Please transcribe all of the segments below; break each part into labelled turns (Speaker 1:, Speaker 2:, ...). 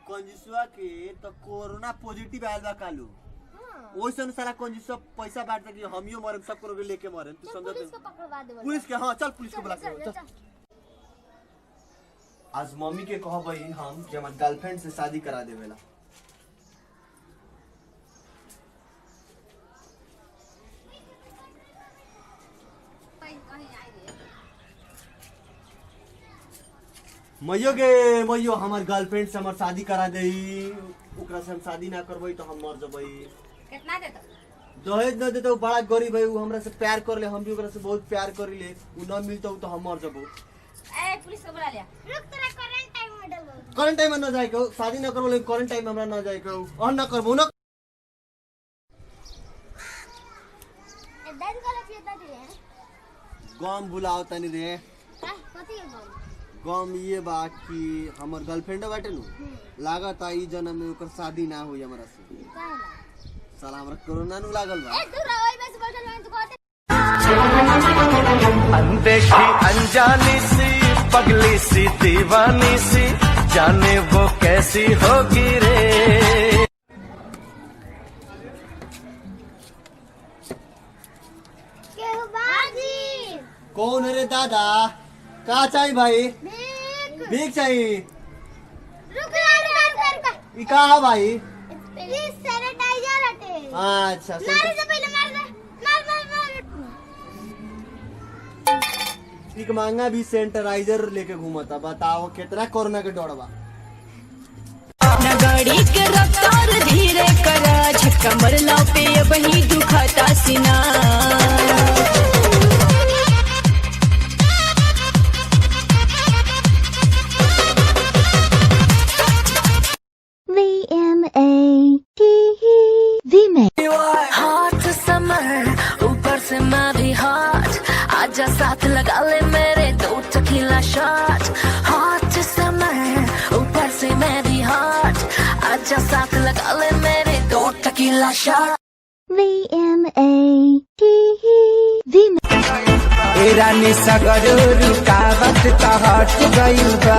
Speaker 1: कंजूसवा के तो corona positive आयल बा कालू। ओइसन सारा कंजूसवा पैसा बांट के हमियो मरे सब करो के लेके मरे। तू समझ
Speaker 2: पुलिस को पकड़वा दे।
Speaker 1: पुलिस के हां चल पुलिस को बुला के चल। आज मम्मी के कहबई हम कि हमर गर्लफ्रेंड से शादी करा देवेला। मइयो हमार गर्लफ्रेंड से हमार शादी करा देई। ओकरा से हम शादी ना करबई तो हम मर जबई।
Speaker 2: कितना देतो?
Speaker 1: दहेज न देतो बड़ा गरीब है। उ हमरा से प्यार करले, हम भी ओकरा से बहुत प्यार करिले। उ न मिलतो तो हम मर जबो।
Speaker 2: ए पुलिस को बुला लिया। रुक तेरा क्वारंटाइन में डालो।
Speaker 1: क्वारंटाइन में न जाए के शादी न करबो, लेकिन क्वारंटाइन में हमरा न जाए के और न करबो न।
Speaker 2: ए दादी वाला चाहिए दादी।
Speaker 1: गम बुलाओ तनी रे।
Speaker 2: हां कथि है गम?
Speaker 1: गम ये बा कि हमर गर्लफ्रेंड बाटे नु लागत आई जन्म में ओकर शादी ना होई हमरा से।
Speaker 2: काहेला?
Speaker 1: साला हमरा कोरोना नु लागल बा।
Speaker 2: ए दूर ओइ बस बैठल मैं तू कहते।
Speaker 3: अनदेखी अनजानी सी पगली सी दीवानी सी जाने वो कैसी होगी रे।
Speaker 2: केहू बाजी।
Speaker 1: कौन है रे दादा? का चाहिए भाई? भीख चाहिए।
Speaker 2: रुक ला
Speaker 1: ई का है भाई?
Speaker 2: प्लीज सैनिटाइजर हटे।
Speaker 1: अच्छा
Speaker 2: मार दे पहले मार दे। मार।
Speaker 1: एक मांगा भी सैनिटाइजर लेके घूमता। बताओ कितना कोरोना के डर बा।
Speaker 4: गाड़ी के रफ्तार धीरे करा झटका मरला पे वही दुखाता सीना। हॉट समर ऊपर से मैं भी हॉट आजा साथ लगा ले मेरे 2 टकीला शॉट। हॉट समर ऊपर से मैं भी हॉट आजा साथ लगा ले मेरे 2 टकीला शॉट।
Speaker 3: रानी सगर रुकावट का हट गइल बा।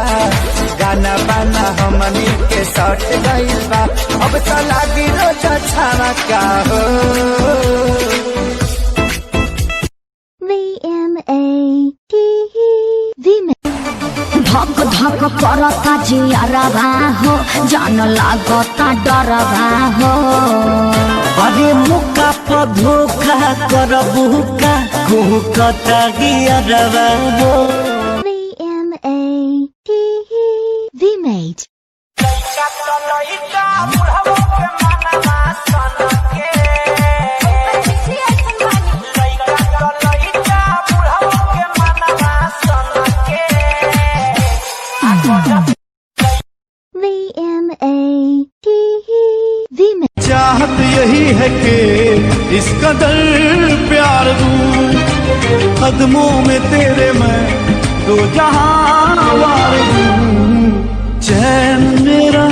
Speaker 3: गाना बाना हमनी के सट गइल बा। अब तो लागी रोज छावा का हो।
Speaker 4: धक धक करता जियरवा हो जान लागता डरवा हो।
Speaker 3: अरे मुका पर धोखा करबू का कुहकता गियरवा हो। चाहत यही है कि इस कदर प्यार दूं कदमों में तेरे मैं 2 जहां वार दूं। चैन मेरा